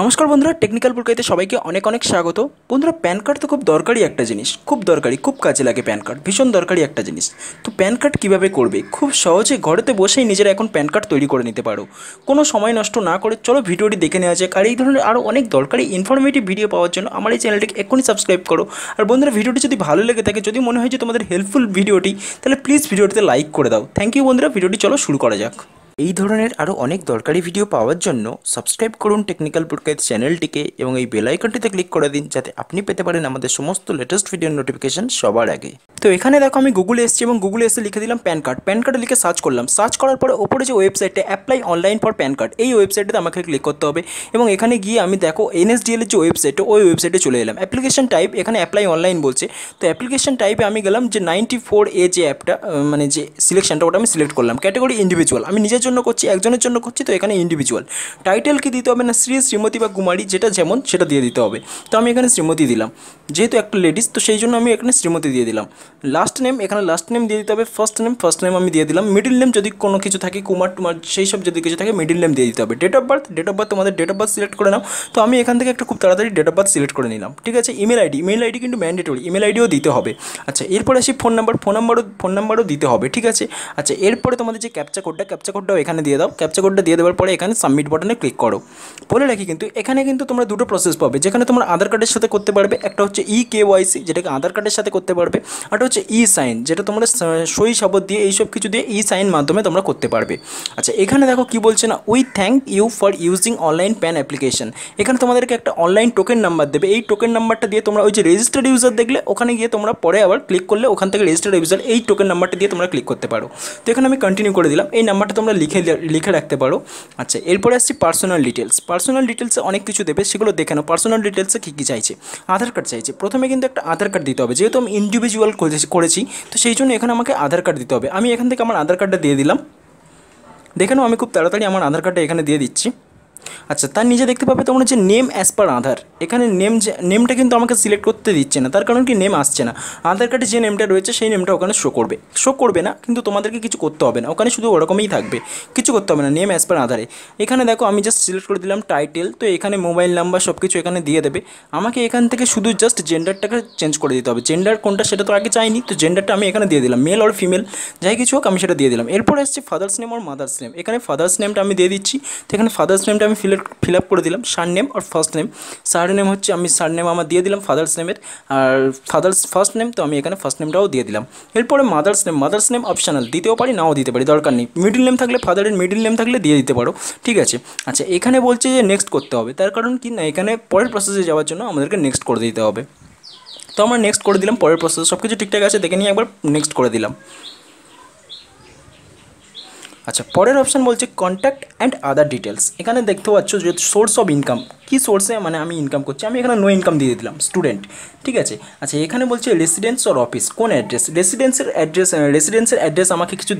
নমস্কার বন্ধুরা, টেকনিক্যাল পুরকাইতে সবাইকে অনেক অনেক স্বাগত। বন্ধুরা, প্যান কার্ড তো খুব দরকারি একটা জিনিস, খুব দরকারি, খুব কাজে লাগে প্যান কার্ড, ভীষণ দরকারি একটা জিনিস। তো প্যান কার্ড কীভাবে করবে, খুব সহজে ঘরেতে বসেই নিজেরা এখন প্যান কার্ড তৈরি করে নিতে পারো, কোনো সময় নষ্ট না করে। চলো ভিডিওটি দেখে নেওয়া যাক। আর এই ধরনের আরও অনেক দরকারি ইনফরমেটিভ ভিডিও পাওয়ার জন্য আমার এই চ্যানেলটিকে এক্ষুনি সাবস্ক্রাইব করো। আর বন্ধুরা, ভিডিওটি যদি ভালো লেগে থাকে, যদি মনে হয় যে তোমাদের হেল্পফুল ভিডিওটি, তাহলে প্লিজ ভিডিওটিতে লাইক করে দাও। থ্যাংক ইউ বন্ধুরা, ভিডিওটি চলো শুরু করা যাক। এই ধরনের আরও অনেক দরকারি ভিডিও পাওয়ার জন্য সাবস্ক্রাইব করুন টেকনিক্যাল পুরকাইত চ্যানেলটিকে এবং এই বেল আইকনটিতে ক্লিক করে দিন, যাতে আপনি পেতে পারেন আমাদের সমস্ত লেটেস্ট ভিডিওর নোটিফিকেশন সবার আগে। তো এখানে দেখো, আমি গুগলে এসেছি এবং গুগলে এসে লিখে দিলাম প্যান কার্ড। প্যান কার্ডে লিখে সার্চ করলাম। সার্চ করার পরে ওপরে যে ওয়েবসাইটটা apply online for pan card, এই ওয়েবসাইটে আমাকে ক্লিক করতে হবে এবং এখানে গিয়ে আমি দেখো এনএসডিএল এর যে ওয়েবসাইটটা, ওই ওয়েবসাইটে চলে এলাম। অ্যাপ্লিকেশন টাইপ এখানে অ্যাপ্লাই অনলাইন বলছে। তো অ্যাপ্লিকেশন টাইপে আমি গেলাম যে 94A যে অ্যাপটা, মানে যে সিলেকশনটা, ওটা আমি সিলেক্ট করলাম। ক্যাটাগরি ইন্ডিভিজুয়াল, আমি নিজের জন্য করছি, একজনের জন্য করছি, তো এখানে ইন্ডিভিজুয়াল। টাইটেল কি দিতে হবে না, শ্রী, শ্রীমতী বা কুমারী, যেটা যেমন সেটা দিয়ে দিতে হবে। তো আমি এখানে শ্রীমতী দিলাম, যেহেতু একটা লেডিস, তো সেই জন্য আমি এখানে শ্রীমতী দিয়ে দিলাম। লাস্ট নেম, এখানে লাস্ট নেম দিয়ে দিতে হবে। ফার্স্ট নেম আমি দিয়ে দিলাম। মিডিল নেম যদি কোনো কিছু থাকে, কুমার টুমার সেই সব যদি কিছু থাকে, মিডিল নেম দিয়ে দিতে হবে। ডেট অফ বার্থ তোমাদের ডেট অফ বার্থ সিলেক্ট করে নাও। তো আমি এখান থেকে একটা খুব তাড়াতাড়ি ডেট অফ বার্থ সিলেক্ট করে নিলাম, ঠিক আছে। ইমেল আইডি কিন্তু ম্যান্ডেটরি, ইমেল আইডিও দিতে হবে। আচ্ছা, এরপরে আসি ফোন নাম্বারও দিতে হবে, ঠিক আছে। আচ্ছা, এরপরে তোমাদের যে ক্যাপচা কোডটাও এখানে দিয়ে দাও। ক্যাপচা কোডটা দিয়ে দেওয়ার পরে এখানে সাবমিট বাটনে ক্লিক করো। বলে রাখি কিন্তু এখানে কিন্তু তোমরা দুটো প্রসেস পাবে, যেখানে তোমরা আধার কার্ডের সাথে করতে পারবে। একটা হচ্ছে KYC, যেটাকে আধার কার্ডের সাথে করতে পারবে। আর হচ্ছে সাইন, যেটা তোমরা সই শপথ দিয়ে এইসব কিছু দিয়ে সাইন মাধ্যমে তোমরা করতে পারবে। আচ্ছা, এখানে দেখো কি বলছে না, we thank you for using online PAN application. এখানে তোমাদেরকে একটা অনলাইন টোকেন নাম্বার দেবে। এই টোকেন নাম্বারটা দিয়ে তোমরা ওই যে রেজিস্টার্ড ইউজার দেখলে, ওখানে গিয়ে তোমরা পরে আবার ক্লিক করলে ওখান থেকে রেজিস্টার্ড ইউজার এই টোকেন নাম্বারটা দিয়ে তোমরা ক্লিক করতে পারো। তো এখানে আমি কন্টিনিউ করে দিলাম। এই নাম্বারটা তোমরা লিখে রাখতে পারো। আচ্ছা, এরপরে আসছি পার্সোনাল ডিটেলসে অনেক কিছু দেবে, সেগুলো দেখে নাও। পার্সোনাল ডিটেলসে কী কী চাইছে, আধার কার্ড চাইছে। প্রথমে কিন্তু একটা আধার কার্ড দিতে হবে, যেহেতু আমি ইন্ডিভিজুয়াল করেছি, তো সেই জন্য এখানে আমাকে আধার কার্ড দিতে হবে। আমি এখান থেকে আমার আধার কার্ডটা দিয়ে দিলাম। দেখে নাও, আমি খুব তাড়াতাড়ি আমার আধার কার্ডটা এখানে দিয়ে দিচ্ছি। আচ্ছা, তার নিচে দেখতে পাবে তোমরা যে নেম অ্যাজ পার আধার। এখানে নেমটা কিন্তু আমাকে সিলেক্ট করতে দিচ্ছে না, তার কারণ কি, নেম আসছে না। আধার কার্ডে যে নেমটা রয়েছে সেই নেমটা ওখানে শো করবে না, কিন্তু তোমাদেরকে কিছু করতে হবে না, ওখানে শুধু ওরকমই থাকবে, কিছু করতে হবে না। নেম অ্যাজ পার আধারে এখানে দেখো আমি জাস্ট সিলেক্ট করে দিলাম টাইটেল। তো এখানে মোবাইল নাম্বার সব কিছু এখানে দিয়ে দেবে। আমাকে এখান থেকে শুধু জাস্ট জেন্ডারটাকে চেঞ্জ করে দিতে হবে। জেন্ডার কোনটা সেটা তো আগে চাইনি, তো জেন্ডারটা আমি এখানে দিয়ে দিলাম, মেল অর ফিমেল, যাই কিছু হোক আমি সেটা দিয়ে দিলাম। এরপর আসছে ফাদার্স নেম আর মাদার্স নেম। এখানে ফাদার্স নেমটা আমি দিয়ে দিচ্ছি। তো এখানে ফাদার্স নেমটা আমি ফিল আপ করে দিলাম। সার নেম আর ফার্স্ট নেম। সার নেম হচ্ছে আমি সার নেম আমার দিয়ে দিলাম ফাদার্স নেমের, আর ফাদার্স ফার্স্ট নেম, তো আমি এখানে ফার্স্ট নেমটাও দিয়ে দিলাম। এরপরে মাদার্স নেম অপশনাল, দিতেও পারি নাও দিতে পারি, দরকার নেই। মিডিল নেম থাকলে, ফাদারের মিডিল নেম থাকলে দিয়ে দিতে পারো, ঠিক আছে। আচ্ছা, এখানে বলছে যে নেক্সট করতে হবে, তার কারণ কি না, এখানে পরের প্রসেসে যাওয়ার জন্য আমাদেরকে নেক্সট করে দিতে হবে। তো আমরা নেক্সট করে দিলাম। পরের প্রসেস সব কিছু ঠিকঠাক আছে দেখে নিয়ে একবার নেক্সট করে দিলাম। আচ্ছা, পরের অপশান বলছে কন্ট্যাক্ট অ্যান্ড আদার ডিটেলস। এখানে দেখতে পাচ্ছ যে সোর্স অফ ইনকাম, কী সোর্সে মানে আমি ইনকাম করছি, আমি এখানে নো ইনকাম দিয়ে দিলাম, স্টুডেন্ট, ঠিক আছে। আচ্ছা, এখানে বলছে রেসিডেন্স অর অফিস, কোন অ্যাড্রেস, রেসিডেন্সের অ্যাড্রেস আমাকে কিছু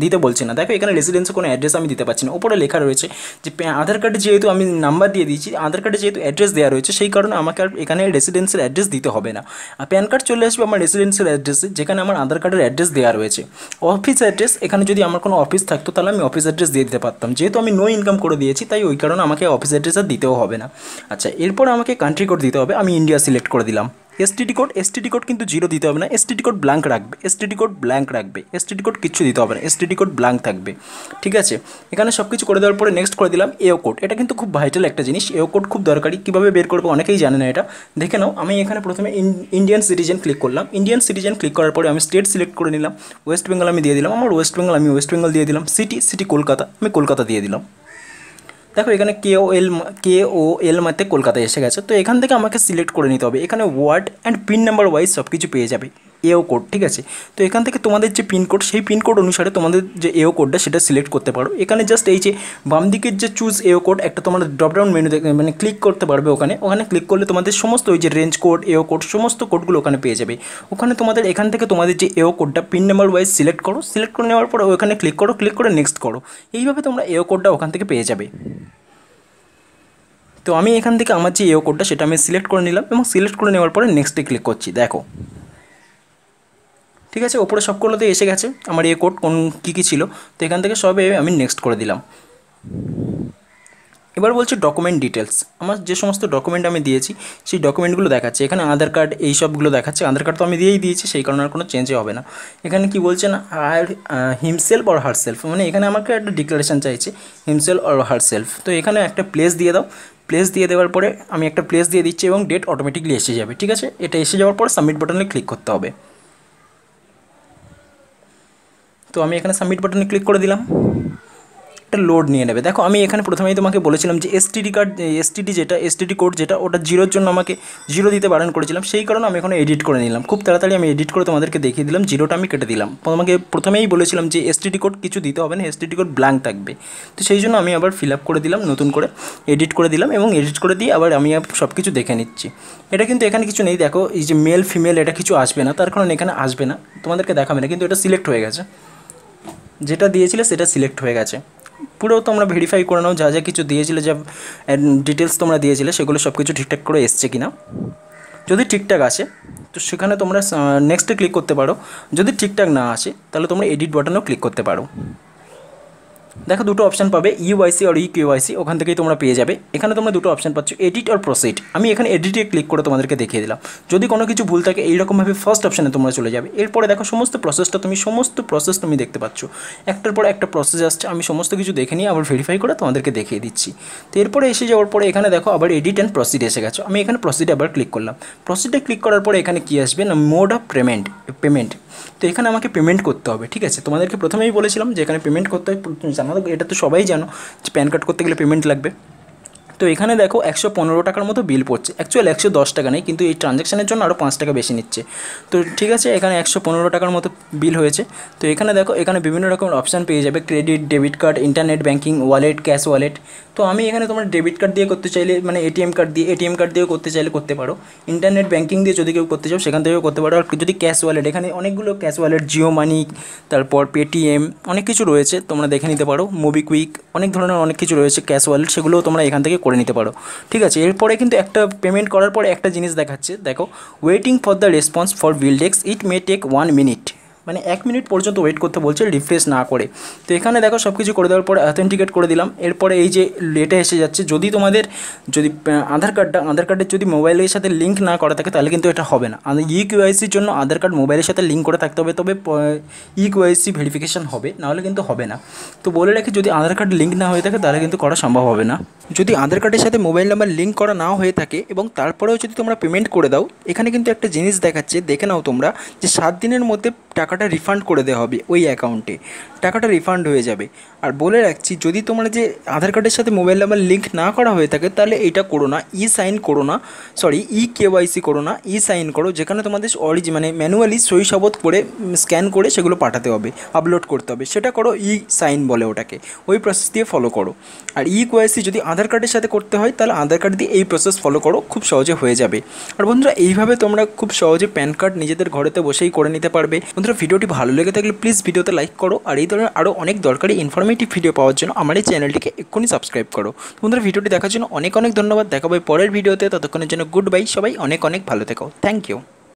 দিতে বলছে না। দেখো এখানে রেসিডেন্সের কোনো অ্যাড্রেস আমি দিতে পারছি না। ওপরে লেখা রয়েছে যে আধার কার্ডে যেহেতু আমি নাম্বার দিয়ে দিয়েছি, আধার কার্ডে যেহেতু অ্যাড্রেস দেওয়া রয়েছে, সেই কারণে আমাকে আর এখানে রেসিডেন্সের অ্যাড্রেস দিতে হবে না। আর প্যান কার্ড চলে আসবে আমার রেসিডেন্সের অ্যাড্রেসে, যেখানে আমার আধার কার্ডের অ্যাড্রেস দেওয়া রয়েছে। অফিস অ্যাড্রেস, এখানে যদি আমার কোনো অফিস থাকতো তাহলে আমি অফিস অ্যাড্রেস দিয়ে দিতে পারতাম, যেহেতু আমি নো ইনকাম করে দিয়েছি, তাই ওই কারণে আমাকে অফিস অ্যাড্রেস আর দিতেও হবে না। আচ্ছা, এরপর আমাকে কান্ট্রি কোড দিতে হবে। আমি ইন্ডিয়া সিলেক্ট করে দিলাম। এসটিডি কোড কিন্তু 0 দিতে হবে না, এসটিডি কোড ব্ল্যাঙ্ক রাখবে, এসটিডি কোড কিচ্ছু দিতে হবে না, এসটিডি কোড ব্ল্যাঙ্ক থাকবে, ঠিক আছে। এখানে সব কিছু করে দেওয়ার পরে নেক্সট করে দিলাম। এও কোড, এটা কিন্তু খুব ভাইটাল একটা জিনিস, এও কোড খুব দরকারি। কীভাবে বের করবো অনেকেই জানে না, এটা দেখে নাও। আমি এখানে প্রথমে ইন্ডিয়ান সিটিজেন ক্লিক করলাম। ইন্ডিয়ান সিটিজেন ক্লিক করার পরে আমি স্টেট সিলেক্ট করে নিলাম। ওয়েস্ট বেঙ্গল আমি দিয়ে দিলাম, আমার ওয়েস্ট বেঙ্গল দিয়ে দিলাম। সিটি কলকাতা, আমি কলকাতা দিয়ে দিলাম। দেখো এখানে KOL মাতে কলকাতায় এসে গেছে। তো এখান থেকে আমাকে সিলেক্ট করে নিতে হবে। এখানে ward and pin number wise সব কিছু পেয়ে যাবে। এও কোড, ঠিক আছে। তো এখান থেকে তোমাদের যে পিনকোড, সেই পিনকোড অনুসারে তোমাদের যে এও কোডটা সেটা সিলেক্ট করতে পারো। এখানে জাস্ট এই যে বাম দিকের যে চুজ এও কোড, একটা তোমাদের ড্রপডাউন মেনু মানে ক্লিক করতে পারবে। ওখানে ক্লিক করলে তোমাদের সমস্ত ওই যে রেঞ্জ কোড, এও কোড, সমস্ত কোডগুলো ওখানে পেয়ে যাবে। ওখানে তোমাদের এখান থেকে তোমাদের যে এও কোডটা পিন নাম্বার ওয়াইজ সিলেক্ট করে নেওয়ার পরে ওখানে ক্লিক করে নেক্সট করো। এইভাবে তোমরা এও কোডটা ওখান থেকে পেয়ে যাবে। তো আমি এখান থেকে আমার যে এও কোডটা সেটা আমি সিলেক্ট করে নিলাম এবং সিলেক্ট করে নেওয়ার পরে নেক্সটে ক্লিক করছি। দেখো, ঠিক আছে, ওপরে সবগুলোতে এসে গেছে আমার এ কোড কোন কী ছিল। তো এখান থেকে সবে আমি নেক্সট করে দিলাম এবার বলছে ডকুমেন্ট ডিটেলস, আমার যে সমস্ত ডকুমেন্ট আমি দিয়েছি সেই ডকুমেন্টগুলো দেখাচ্ছে। এখানে আধার কার্ড এই সবগুলো দেখাচ্ছে, আধার কার্ড তো আমি দিয়েই দিয়েছি, সেই কারণে আর কোনো চেঞ্জই হবে না। এখানে কি বলছে না, আর হিমসেলফ অর হারসেলফ, মানে এখানে আমাকে একটা ডিক্লারেশান চাইছে হিমসেলফ অর হারসেলফ। তো এখানে একটা প্লেস দিয়ে দাও, প্লেস দিয়ে দেওয়ার পরে আমি একটা প্লেস দিয়ে দিচ্ছি এবং ডেট অটোমেটিকলি এসে যাবে। ঠিক আছে, এটা এসে যাওয়ার পর সাবমিট বাটনে ক্লিক করতে হবে। তো আমি এখানে সাবমিট বাটনে ক্লিক করে দিলাম, একটা লোড নিয়ে নেবে। দেখো আমি এখানে প্রথমেই তোমাকে বলেছিলাম যে এসটিডি কোড যেটা ওটা জিরোর জন্য আমাকে জিরো দিতে বারণ করেছিলাম, সেই কারণে আমি এখন এডিট করে নিলাম। খুব তাড়াতাড়ি আমি এডিট করে তোমাদেরকে দেখিয়ে দিলাম, জিরোটা আমি কেটে দিলাম। তোমাকে প্রথমেই বলেছিলাম যে এসটিডি কোড কিছু দিতে হবে না, এসটিডি কোড ব্ল্যাঙ্ক থাকবে। তো সেই জন্য আমি আবার ফিল আপ করে দিলাম, নতুন করে এডিট করে দিলাম এবং এডিট করে দিয়ে আবার আমি সব কিছু দেখে নিচ্ছি। এটা কিন্তু এখানে কিছু নেই, দেখো এই যে মেল ফিমেল এটা কিছু আসবে না, তার কারণ এখানে আসবে না, তোমাদেরকে দেখাবে না, কিন্তু এটা সিলেক্ট হয়ে গেছে, যেটা দিয়েছিলে সেটা সিলেক্ট হয়ে গেছে। পুরো তোমরা ভেরিফাই করে নাও যা যা কিছু দিয়েছিলে, যা ডিটেলস তোমরা দিয়েছিলে সেগুলো সব কিছু ঠিকঠাক করে এসছে কিনা। যদি ঠিকঠাক আসে তো সেখানে তোমরা নেক্সটে ক্লিক করতে পারো, যদি ঠিকঠাক না আসে তাহলে তোমরা এডিট বাটনেও ক্লিক করতে পারো। দেখো দুটো অপশান পাবে, ইউআইসি আর ইকিউআইসি, ওখান থেকেই তোমরা পেয়ে যাবে। এখানে তোমরা দুটো অপশান পাচ্ছ, এডিট আর প্রসিড। আমি এখানে এডিটে ক্লিক করে তোমাদেরকে দেখিয়ে দিলাম। যদি কোনো কিছু ভুল থাকে এইরকমভাবে ফার্স্ট অপশানে তোমরা চলে যাবে। এরপরে দেখো সমস্ত প্রসেস তুমি দেখতে পাচ্ছ, একটার পর একটা প্রসেস আসছে। আমি সমস্ত কিছু দেখে নিয়ে আবার ভেরিফাই করে তোমাদেরকে দেখিয়ে দিচ্ছি। তো এরপরে এসে যাওয়ার পরে এখানে দেখো আবার এডিট অ্যান্ড প্রসিড এসে গেছে। আমি এখানে প্রসিডে আবার ক্লিক করলাম। প্রসিডে ক্লিক করার পরে এখানে কী আসবে না, মোড অফ পেমেন্ট। তো এখানে আমাকে পেমেন্ট করতে হবে। ঠিক আছে, তোমাদেরকে প্রথমেই বলেছিলাম যে এখানে পেমেন্ট করতে হয়, জানো এটা তো সবাই জানো যে প্যান কার্ড করতে গেলে পেমেন্ট লাগবে। তো এখানে দেখো 115 টাকার মতো বিল পড়ছে, অ্যাকচুয়ালি 110 টাকা নেই, কিন্তু এই ট্রানজ্যাকশানের জন্য আরও 5 টাকা বেশি নিচ্ছে। তো ঠিক আছে, এখানে 115 টাকার মতো বিল হয়েছে। তো এখানে দেখো এখানে বিভিন্ন রকমের অপশান পেয়ে যাবে, credit, debit card, internet banking, wallet, cash wallet. তো আমি এখানে তোমার ডেবিট কার্ড দিয়ে করতে চাইলে, মানে এটিএম কার্ড দিয়েও করতে চাইলে করতে পারো। ইন্টারনেট ব্যাঙ্কিং দিয়ে যদি কেউ করতে চাও সেখান থেকেও করতে পারো। আর যদি ক্যাশ ওয়ালেট, এখানে অনেকগুলো ক্যাশ ওয়ালেট, জিও মানি, তারপর পেটিএম, অনেক কিছু রয়েছে, তোমরা দেখে নিতে পারো। মোবিকুইক, অনেক ধরনের অনেক কিছু রয়েছে ক্যাশ ওয়ালেট, সেগুলোও তোমরা এখান থেকে করে নিতে পারো। ঠিক আছে, এরপরে কিন্তু একটা পেমেন্ট করার পরে একটা জিনিস দেখাচ্ছে, দেখো waiting for the response for বিলডেক্স, ইট মে টেক 1 মিনিট, মানে 1 মিনিট পর্যন্ত ওয়েট করতে বলছে রিফ্রেশ না করে। তো এখানে দেখো সব কিছু করে দেওয়ার পরে অথেন্টিকেট করে দিলাম। এরপরে এই যে লেটে এসে যাচ্ছে, যদি আধার কার্ডের যদি মোবাইলের সাথে লিঙ্ক না করা থাকে তাহলে কিন্তু এটা হবে না। ইকিউআইসির জন্য আধার কার্ড মোবাইলের সাথে লিঙ্ক করে থাকতে হবে, তবে ইকিউআইসি ভেরিফিকেশান হবে, নাহলে কিন্তু হবে না। তো বলে রাখি, যদি আধার কার্ড লিঙ্ক না হয়ে থাকে তাহলে কিন্তু করা সম্ভব হবে না। যদি আধার কার্ডের সাথে মোবাইল নাম্বার লিঙ্ক করা না হয়ে থাকে এবং তারপরেও যদি তোমরা পেমেন্ট করে দাও, এখানে কিন্তু একটা জিনিস দেখাচ্ছে, দেখে নাও তোমরা, যে 7 দিনের মধ্যে টাকাটা রিফান্ড করে দেওয়া হবে ওই অ্যাকাউন্টে, টাকাটা রিফান্ড হয়ে যাবে। আর বলে রাখছি, যদি তোমরা যে আধার কার্ডের সাথে মোবাইল নাম্বার লিঙ্ক না করা হয়ে থাকে তাহলে এইটা করো না, ইকেওয়াইসি করো না, সাইন করো, যেখানে তোমাদের মানে ম্যানুয়ালি সই সাবত করে স্ক্যান করে সেগুলো পাঠাতে হবে, আপলোড করতে হবে, সেটা করো, সাইন বলে ওটাকে, ওই প্রসেস দিয়ে ফলো করো। আর ইকেওয়াইসি যদি আধার কার্ডের সাথে করতে হয় তাহলে আধার কার্ড দিয়ে এই প্রসেস ফলো করো, খুব সহজে হয়ে যাবে। আর বন্ধুরা, এইভাবে তোমরা খুব সহজে প্যান কার্ড নিজেদের ঘরেতে বসেই করে নিতে পারবে। বন্ধুরা, ভিডিওটি ভালো লেগে থাকলে প্লিজ ভিডিওতে লাইক করো, আর এই ধরনের আরও অনেক দরকারি ইনফরমেটিভ ভিডিও পাওয়ার জন্য আমার এই চ্যানেলটিকে এক্ষুনি সাবস্ক্রাইব করো। বন্ধুরা, ভিডিওটি দেখার জন্য অনেক অনেক ধন্যবাদ। দেখা হবে পরের ভিডিওতে, ততক্ষণের জন্য গুড বাই। সবাই অনেক অনেক ভালো থেকো। Thank you.